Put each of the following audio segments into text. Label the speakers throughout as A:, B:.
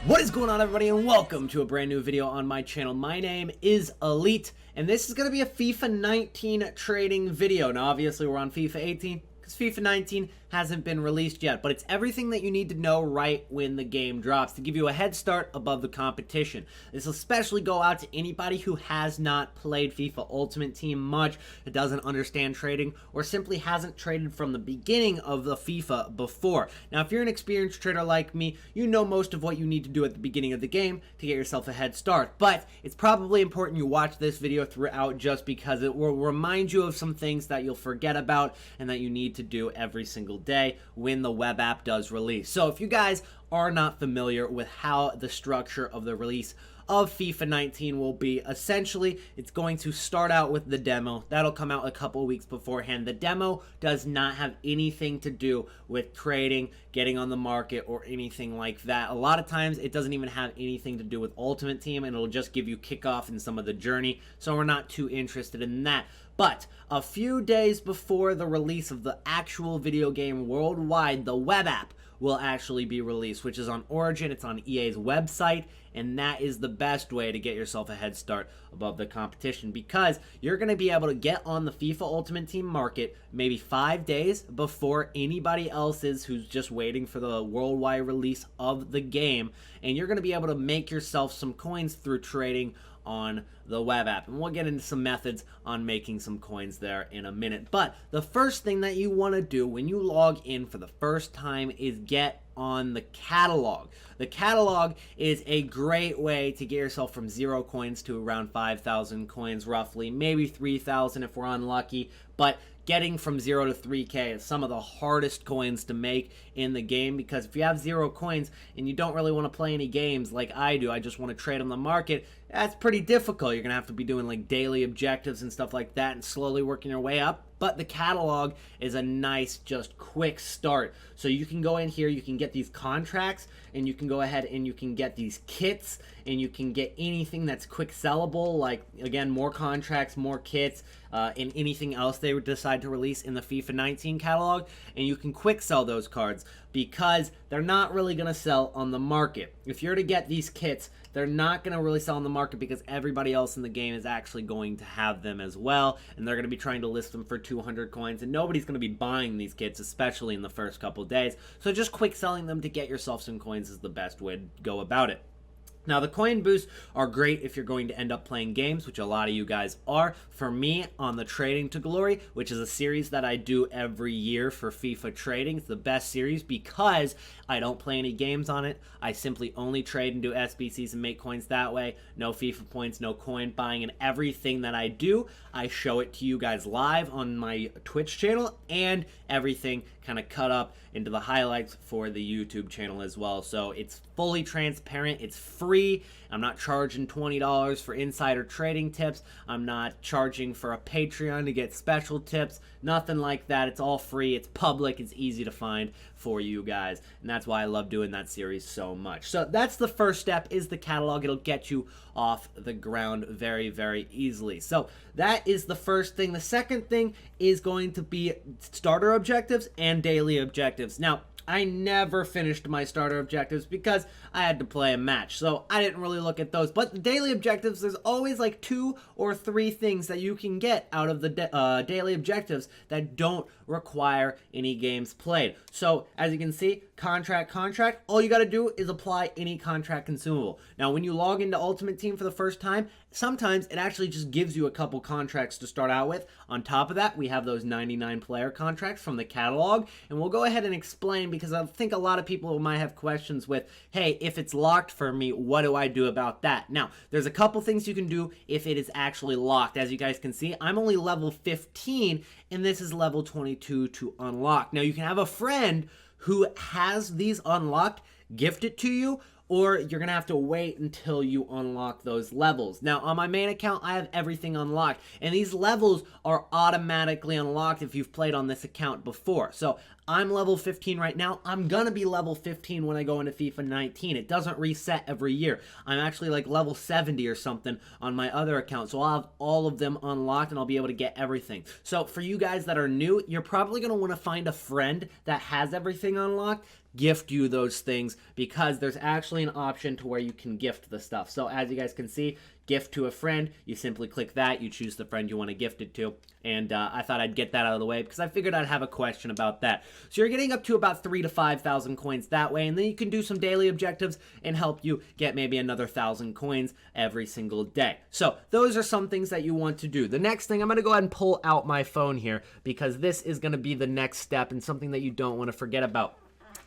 A: What is going on, everybody, and welcome to a brand new video on my channel. My name is ELYYT, and this is going to be a FIFA 19 trading video. Now, obviously, we're on FIFA 18 because FIFA 19 hasn't been released yet, but it's everything that you need to know right when the game drops to give you a head start above the competition. This will especially go out to anybody who has not played FIFA Ultimate Team much, that doesn't understand trading, or simply hasn't traded from the beginning of the FIFA before. Now, if you're an experienced trader like me, you know most of what you need to do at the beginning of the game to get yourself a head start, but it's probably important you watch this video throughout just because it will remind you of some things that you'll forget about and that you need to do every single day when the web app does release. So if you guys are not familiar with how the structure of the release of FIFA 19 will be, essentially it's going to start out with the demo. That'll come out a couple weeks beforehand. The demo does not have anything to do with trading, getting on the market, or anything like that. A lot of times it doesn't even have anything to do with Ultimate Team, and it'll just give you kickoff in some of the journey, so we're not too interested in that. But a few days before the release of the actual video game worldwide, the web app will actually be released, which is on Origin. It's on EA's website, and that is the best way to get yourself a head start above the competition, because you're going to be able to get on the FIFA Ultimate Team market maybe 5 days before anybody else is who's just waiting for the worldwide release of the game, and you're going to be able to make yourself some coins through trading on the web app, and we'll get into some methods on making some coins there in a minute. But the first thing that you want to do when you log in for the first time is get on the catalog. The catalog is a great way to get yourself from 0 coins to around 5,000 coins roughly, maybe 3,000 if we're unlucky, but getting from 0 to 3K is some of the hardest coins to make in the game, because if you have 0 coins and you don't really want to play any games like I do, I just want to trade on the market, that's pretty difficult. You're going to have to be doing like daily objectives and stuff like that and slowly working your way up. But the catalog is a nice, just quick start. So you can go in here, you can get these contracts, and you can go ahead and you can get these kits, and you can get anything that's quick sellable, like, again, more contracts, more kits, and anything else they would decide to release in the FIFA 19 catalog, and you can quick sell those cards because they're not really going to sell on the market. If you're to get these kits, they're not going to really sell on the market because everybody else in the game is actually going to have them as well, and they're going to be trying to list them for 200 coins, and nobody's going to be buying these kits, especially in the first couple days. So just quick selling them to get yourself some coins is the best way to go about it. Now, the coin boosts are great if you're going to end up playing games, which a lot of you guys are. For me, on the Trading to Glory, which is a series that I do every year for FIFA trading, it's the best series because I don't play any games on it. I simply only trade and do SBCs and make coins that way. No FIFA points, no coin buying, and everything that I do, I show it to you guys live on my Twitch channel, and everything kind of cut up into the highlights for the YouTube channel as well. So it's fully transparent, it's free. I'm not charging $20 for insider trading tips. I'm not charging for a Patreon to get special tips. Nothing like that. It's all free. It's public. It's easy to find for you guys. And that's why I love doing that series so much. So that's the first step, is the catalog. It'll get you off the ground very, very easily. So that is the first thing. The second thing is going to be starter objectives and daily objectives. Now, I never finished my starter objectives because I had to play a match, so I didn't really look at those. But the daily objectives, there's always like 2 or 3 things that you can get out of the daily objectives that don't require any games played. So as you can see, contract, all you got to do is apply any contract consumable. Now, when you log into Ultimate Team for the first time, sometimes it actually just gives you a couple contracts to start out with. On top of that, we have those 99 player contracts from the catalog, and we'll go ahead and explain, because I think a lot of people might have questions with, hey, if it's locked for me, what do I do about that? Now, there's a couple things you can do if it is actually locked. As you guys can see, I'm only level 15, and this is level 22 to unlock. Now, you can have a friend who has these unlocked gift it to you, or you're going to have to wait until you unlock those levels. Now, on my main account, I have everything unlocked, and these levels are automatically unlocked if you've played on this account before. So I'm level 15 right now. I'm gonna be level 15 when I go into FIFA 19. It doesn't reset every year. I'm actually like level 70 or something on my other account, so I'll have all of them unlocked and I'll be able to get everything. So for you guys that are new, you're probably gonna wanna find a friend that has everything unlocked, gift you those things, because there's actually an option to where you can gift the stuff. So as you guys can see, gift to a friend, you simply click that, you choose the friend you want to gift it to, and I thought I'd get that out of the way because I figured I'd have a question about that. So you're getting up to about 3,000 to 5,000 coins that way, and then you can do some daily objectives and help you get maybe another 1,000 coins every single day. So those are some things that you want to do. The next thing, I'm going to go ahead and pull out my phone here because this is going to be the next step and something that you don't want to forget about.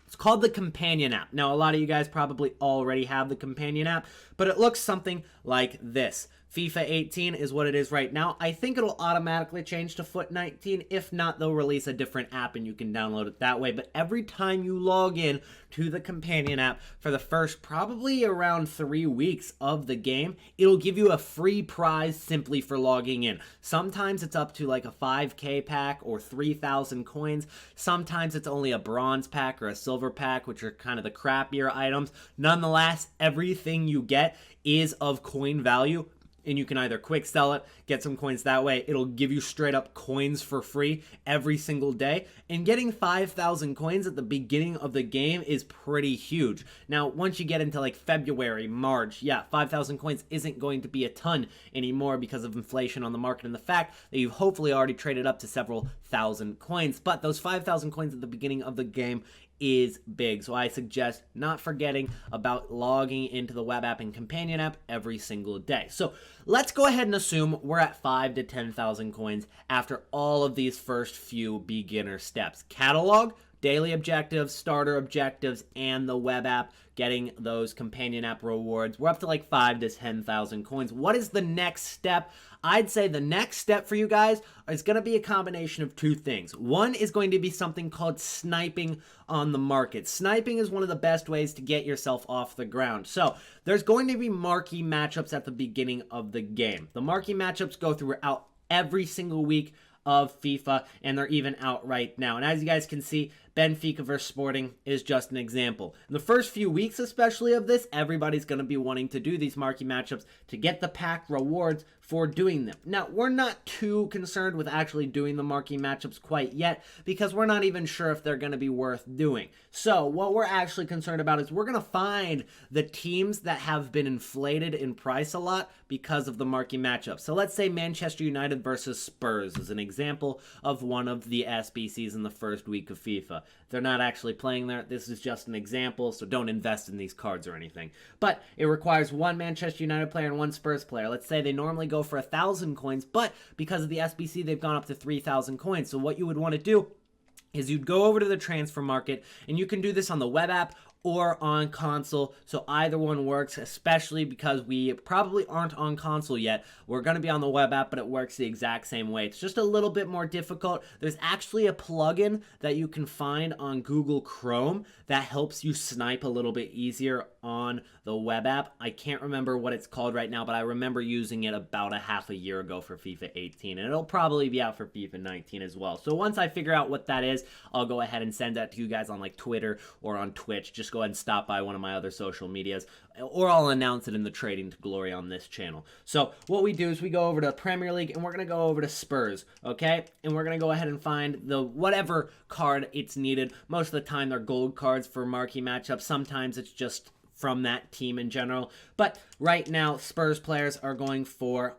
A: It's called the Companion app. Now, a lot of you guys probably already have the Companion app, but it looks something like this. FIFA 18 is what it is right now. I think it'll automatically change to FUT 19. If not, they'll release a different app and you can download it that way. But every time you log in to the Companion app for the first probably around 3 weeks of the game, it'll give you a free prize simply for logging in. Sometimes it's up to like a 5K pack or 3,000 coins. Sometimes it's only a bronze pack or a silver pack, which are kind of the crappier items. Nonetheless, everything you get is of coin value, and you can either quick sell it, get some coins that way. It'll give you straight up coins for free every single day. And getting 5,000 coins at the beginning of the game is pretty huge. Now, once you get into like February, March, yeah, 5,000 coins isn't going to be a ton anymore because of inflation on the market and the fact that you've hopefully already traded up to several thousand coins. But those 5,000 coins at the beginning of the game is big. So I suggest not forgetting about logging into the web app and Companion app every single day. So let's go ahead and assume we're at 5,000 to 10,000 coins after all of these first few beginner steps. Catalog, daily objectives, starter objectives, and the web app, getting those Companion app rewards. We're up to like 5,000 to 10,000 coins. What is the next step? I'd say the next step for you guys is going to be a combination of two things. One is going to be something called sniping on the market. Sniping is one of the best ways to get yourself off the ground. So there's going to be marquee matchups at the beginning of the game. The marquee matchups go throughout every single week of FIFA, and they're even out right now. And as you guys can see, Benfica versus Sporting is just an example. In the first few weeks, especially of this, everybody's going to be wanting to do these marquee matchups to get the pack rewards for doing them. Now, we're not too concerned with actually doing the marquee matchups quite yet because we're not even sure if they're going to be worth doing. So what we're actually concerned about is we're going to find the teams that have been inflated in price a lot because of the marquee matchups. So let's say Manchester United versus Spurs is an example of one of the SBCs in the first week of FIFA. They're not actually playing there. This is just an example, so don't invest in these cards or anything. But it requires one Manchester United player and one Spurs player. Let's say they normally go for 1,000 coins, but because of the SBC, they've gone up to 3,000 coins. So what you would want to do is you'd go over to the transfer market, and you can do this on the web app or on console, so either one works, especially because we probably aren't on console yet. We're going to be on the web app, but it works the exact same way. It's just a little bit more difficult. There's actually a plugin that you can find on Google Chrome that helps you snipe a little bit easier on the web app. I can't remember what it's called right now, but I remember using it about a half a year ago for FIFA 18, and it'll probably be out for FIFA 19 as well. So once I figure out what that is, I'll go ahead and send that to you guys on like Twitter or on Twitch. Just go ahead and stop by one of my other social medias, or I'll announce it in the Trading to Glory on this channel. So what we do is we go over to Premier League, and we're going to go over to Spurs, okay? And we're going to go ahead and find the whatever card it's needed. Most of the time they're gold cards for marquee matchups. Sometimes it's just from that team in general. But right now, Spurs players are going for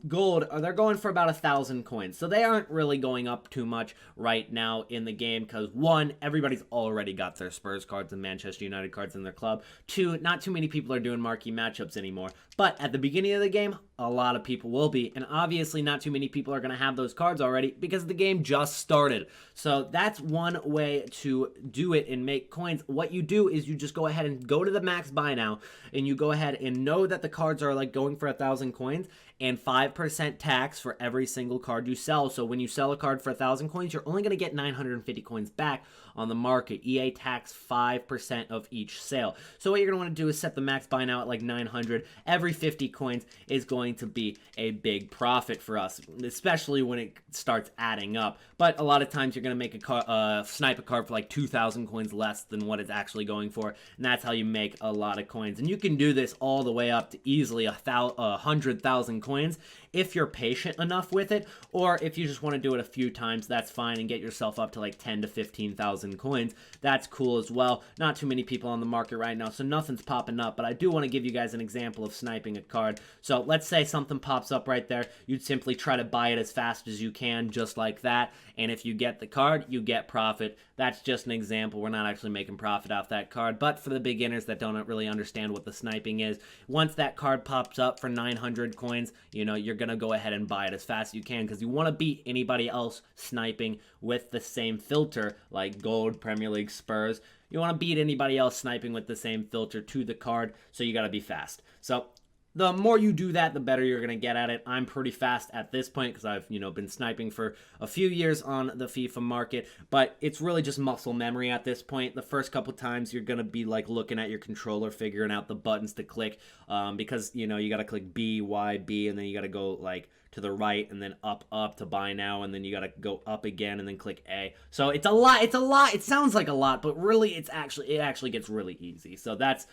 A: gold. They're going for about 1,000 coins. So they aren't really going up too much right now in the game because, one, everybody's already got their Spurs cards and Manchester United cards in their club. Two, not too many people are doing marquee matchups anymore. But at the beginning of the game, a lot of people will be. And obviously, not too many people are going to have those cards already because the game just started. So that's one way to do it and make coins. What you do is you just go ahead and go to the max buy now, and you go ahead and know that the cards are like going for 1,000 coins, and 5% tax for every single card you sell. So when you sell a card for 1,000 coins, you're only going to get 950 coins back on the market. EA tax 5% of each sale. So what you're going to want to do is set the max buy now at like 900. Every 50 coins is going to be a big profit for us, especially when it starts adding up. But a lot of times you're going to make a snipe a card for like 2,000 coins less than what it's actually going for, and that's how you make a lot of coins. And you can do this all the way up to easily 100,000 coins if you're patient enough with it, or if you just want to do it a few times, that's fine, and get yourself up to like 10 to 15,000 coins. That's cool as well. Not too many people on the market right now, so nothing's popping up, but I do want to give you guys an example of sniping a card. So let's say something pops up right there. You'd simply try to buy it as fast as you can, just like that, and if you get the card, you get profit. That's just an example. We're not actually making profit off that card, but for the beginners that don't really understand what the sniping is, once that card pops up for 900 coins, you know, you're gonna go ahead and buy it as fast as you can, because you want to beat anybody else sniping with the same filter, like Gold, Premier League, Spurs. You want to beat anybody else sniping with the same filter to the card, so you got to be fast. So the more you do that, the better you're going to get at it. I'm pretty fast at this point because I've, been sniping for a few years on the FIFA market, but it's really just muscle memory at this point. The first couple times you're going to be like looking at your controller, figuring out the buttons to click, because, you got to click B, Y, B, and then you got to go like to the right and then up to buy now, and then you got to go up again and then click A. So it's a lot. It sounds like a lot, but really it actually gets really easy. So that's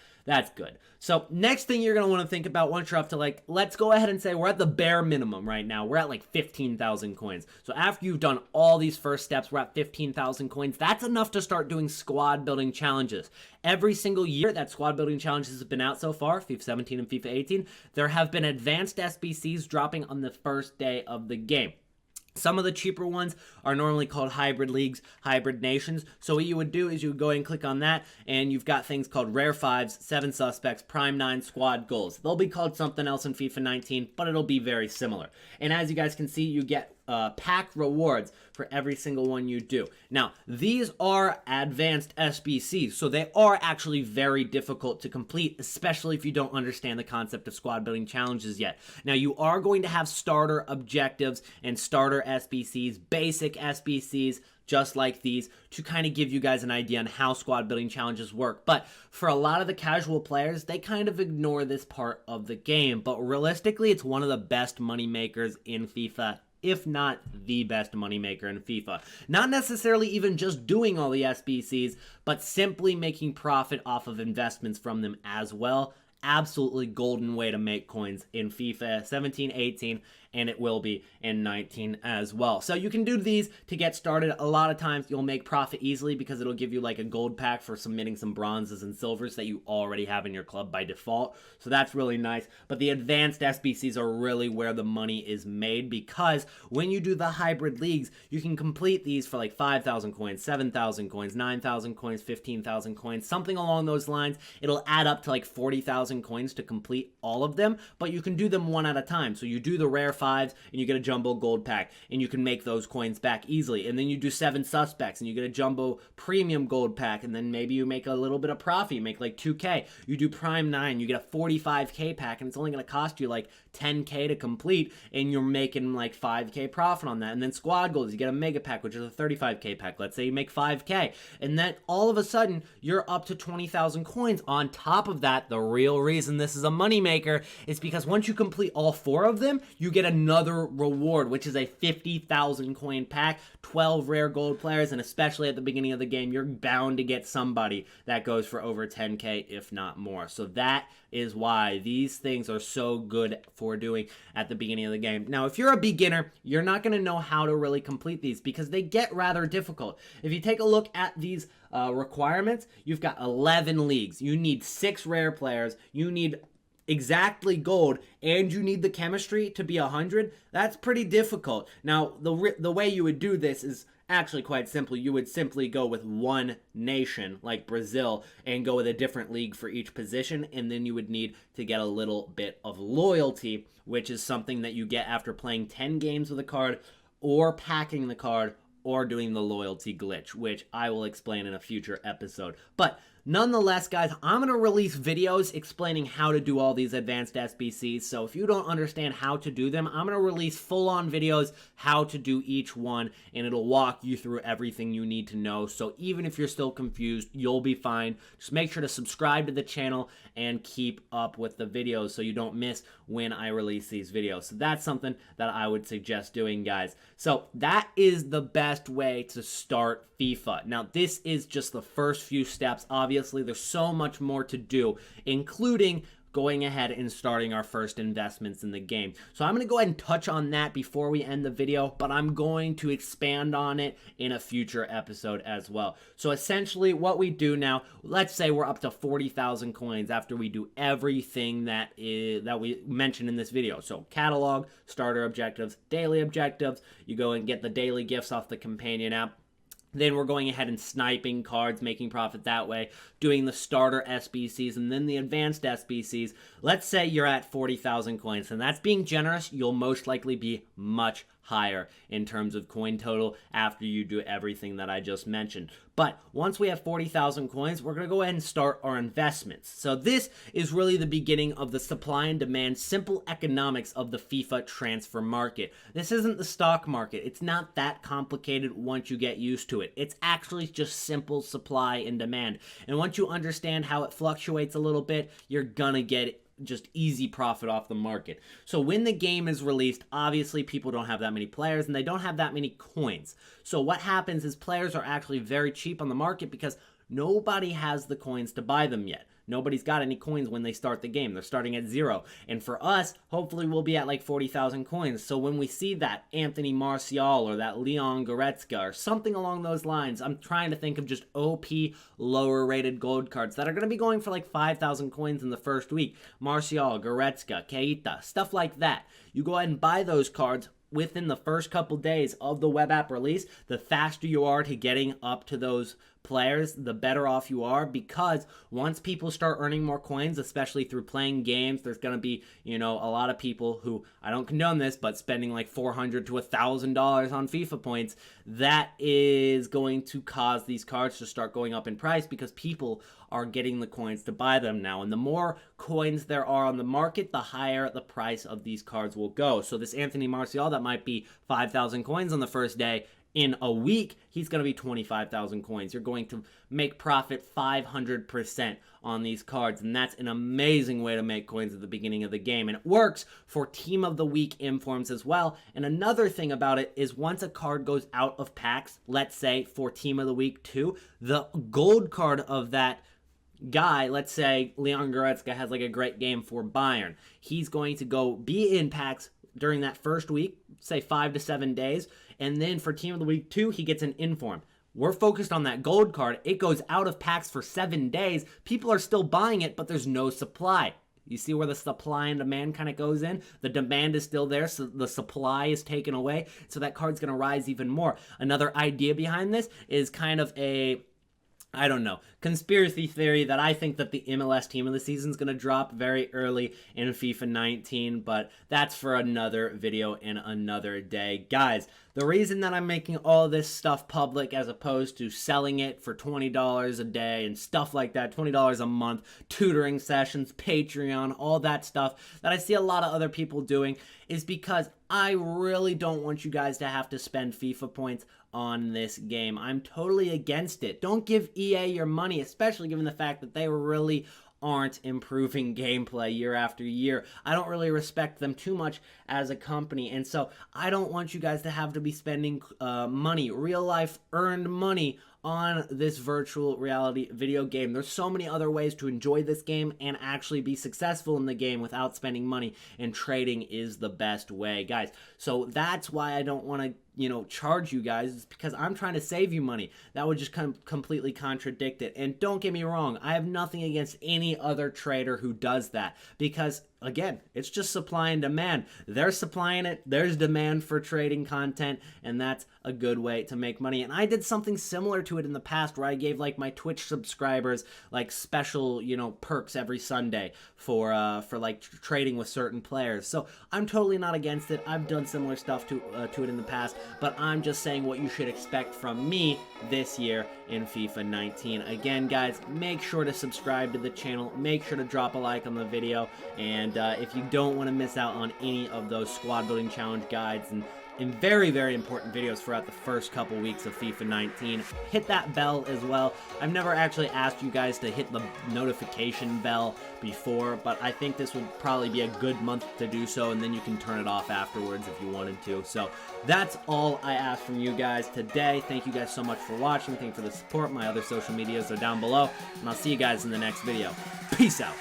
A: good. So next thing you're going to want to think about once you're up to like, let's go ahead and say we're at the bare minimum right now. We're at like 15,000 coins. So after you've done all these first steps, we're at 15,000 coins. That's enough to start doing squad building challenges. Every single year that squad building challenges have been out so far, FIFA 17 and FIFA 18, there have been advanced SBCs dropping on the first day of the game. Some of the cheaper ones are normally called hybrid leagues, hybrid nations. So what you would do is you would go and click on that, and you've got things called rare 5s, 7 suspects, prime 9, squad goals. They'll be called something else in FIFA 19, but it'll be very similar. And as you guys can see, you get pack rewards for every single one you do. Now, these are advanced SBCs, so they are actually very difficult to complete, especially if you don't understand the concept of squad building challenges yet. Now, you are going to have starter objectives and starter SBCs, basic SBCs, just like these, to kind of give you guys an idea on how squad building challenges work. But for a lot of the casual players, they kind of ignore this part of the game. But realistically, it's one of the best money makers in FIFA, if not the best moneymaker in FIFA. Not necessarily even just doing all the SBCs, but simply making profit off of investments from them as well. Absolutely golden way to make coins in FIFA 17, 18, and it will be in 19 as well. So you can do these to get started. A lot of times you'll make profit easily because it'll give you like a gold pack for submitting some bronzes and silvers that you already have in your club by default. So that's really nice. But the advanced SBCs are really where the money is made, because when you do the hybrid leagues, you can complete these for like 5,000 coins, 7,000 coins, 9,000 coins, 15,000 coins, something along those lines. It'll add up to like 40,000 coins to complete all of them, but you can do them one at a time. So you do the rare 5s and you get a jumbo gold pack, and you can make those coins back easily. And then you do 7 suspects and you get a jumbo premium gold pack, and then maybe you make a little bit of profit, you make like 2K. You do prime 9, you get a 45K pack, and it's only going to cost you like 10K to complete, and you're making like 5K profit on that. And then squad goals, you get a mega pack, which is a 35K pack. Let's say you make 5K, and then all of a sudden you're up to 20,000 coins. On top of that, the real reason this is a moneymaker is because once you complete all 4 of them, you get another reward, which is a 50,000 coin pack, 12 rare gold players, and especially at the beginning of the game, you're bound to get somebody that goes for over 10K, if not more. So that is why these things are so good for doing at the beginning of the game. Now, if you're a beginner, you're not going to know how to really complete these because they get rather difficult. If you take a look at these requirements, you've got 11 leagues. You need 6 rare players. You need exactly gold, and you need the chemistry to be 100. That's pretty difficult. Now, the way you would do this is actually quite simple. You would simply go with one nation, like Brazil, and go with a different league for each position, and then you would need to get a little bit of loyalty, which is something that you get after playing 10 games with a card, or packing the card, or doing the loyalty glitch, which I will explain in a future episode. But nonetheless, guys, I'm going to release videos explaining how to do all these advanced SBCs. So if you don't understand how to do them, I'm going to release full-on videos how to do each one, and it'll walk you through everything you need to know. So even if you're still confused, you'll be fine. Just make sure to subscribe to the channel and keep up with the videos so you don't miss when I release these videos. So that's something that I would suggest doing, guys. So that is the best way to start FIFA. Now, this is just the first few steps. Obviously, there's so much more to do, including going ahead and starting our first investments in the game. So I'm going to go ahead and touch on that before we end the video, but I'm going to expand on it in a future episode as well. So essentially what we do now, let's say we're up to 40,000 coins after we do everything that we mentioned in this video. So catalog, starter objectives, daily objectives, you go and get the daily gifts off the companion app. Then we're going ahead and sniping cards, making profit that way, doing the starter SBCs, and then the advanced SBCs. Let's say you're at 40,000 coins, and that's being generous. You'll most likely be much higher in terms of coin total after you do everything that I just mentioned. But once we have 40,000 coins, we're going to go ahead and start our investments. So this is really the beginning of the supply and demand, simple economics of the FIFA transfer market. This isn't the stock market. It's not that complicated once you get used to it. It's actually just simple supply and demand. And once you understand how it fluctuates a little bit, you're gonna get just easy profit off the market. So when the game is released, obviously people don't have that many players and they don't have that many coins. So what happens is players are actually very cheap on the market because nobody has the coins to buy them yet. Nobody's got any coins when they start the game. They're starting at 0. And for us, hopefully we'll be at like 40,000 coins. So when we see that Anthony Martial or that Leon Goretzka or something along those lines, I'm trying to think of just OP lower rated gold cards that are going to be going for like 5,000 coins in the first week. Martial, Goretzka, Keita, stuff like that. You go ahead and buy those cards within the first couple days of the web app release. The faster you are to getting up to those players, the better off you are, because once people start earning more coins, especially through playing games, there's going to be, a lot of people who, I don't condone this, but spending like $400 to $1,000 on FIFA points. That is going to cause these cards to start going up in price because people are getting the coins to buy them now. And the more coins there are on the market, the higher the price of these cards will go. So this Anthony Martial, that might be 5,000 coins on the first day, in a week, he's going to be 25,000 coins. You're going to make profit 500% on these cards, and that's an amazing way to make coins at the beginning of the game. And it works for Team of the Week informs as well. And another thing about it is once a card goes out of packs, let's say for Team of the Week 2, the gold card of that guy, let's say Leon Goretzka has like a great game for Bayern. He's going to go be in packs during that first week, say 5 to 7 days, and then for Team of the Week 2, he gets an inform. We're focused on that gold card. It goes out of packs for 7 days. People are still buying it, but there's no supply. You see where the supply and demand kind of goes in? The demand is still there, so the supply is taken away, so that card's going to rise even more. Another idea behind this is kind of a, I don't know, conspiracy theory that I think that the MLS team of the season is going to drop very early in FIFA 19, but that's for another video and another day. Guys, the reason that I'm making all this stuff public as opposed to selling it for $20 a day and stuff like that, $20 a month, tutoring sessions, Patreon, all that stuff that I see a lot of other people doing, is because I really don't want you guys to have to spend FIFA points on this game. I'm totally against it. Don't give EA your money, especially given the fact that they really aren't improving gameplay year after year. I don't really respect them too much as a company, and so I don't want you guys to have to be spending money, real life earned money, on this virtual reality video game. There's so many other ways to enjoy this game and actually be successful in the game without spending money, and trading is the best way, guys. So that's why I don't want to charge you guys. It's because I'm trying to save you money. That would just completely contradict it. And don't get me wrong, I have nothing against any other trader who does that, because again, it's just supply and demand. They're supplying it, there's demand for trading content, and that's a good way to make money. And I did something similar to it in the past where I gave like my Twitch subscribers like special, perks every Sunday for like trading with certain players. So I'm totally not against it. I've done similar stuff to it in the past. but I'm just saying what you should expect from me this year in FIFA 19. Again, guys, make sure to subscribe to the channel, make sure to drop a like on the video, and if you don't want to miss out on any of those squad building challenge guides and very, very important videos throughout the first couple weeks of FIFA 19. Hit that bell as well. I've never actually asked you guys to hit the notification bell before, but I think this would probably be a good month to do so, and then you can turn it off afterwards if you wanted to. So that's all I ask from you guys today. Thank you guys so much for watching. Thank you for the support. My other social medias are down below, and I'll see you guys in the next video. Peace out.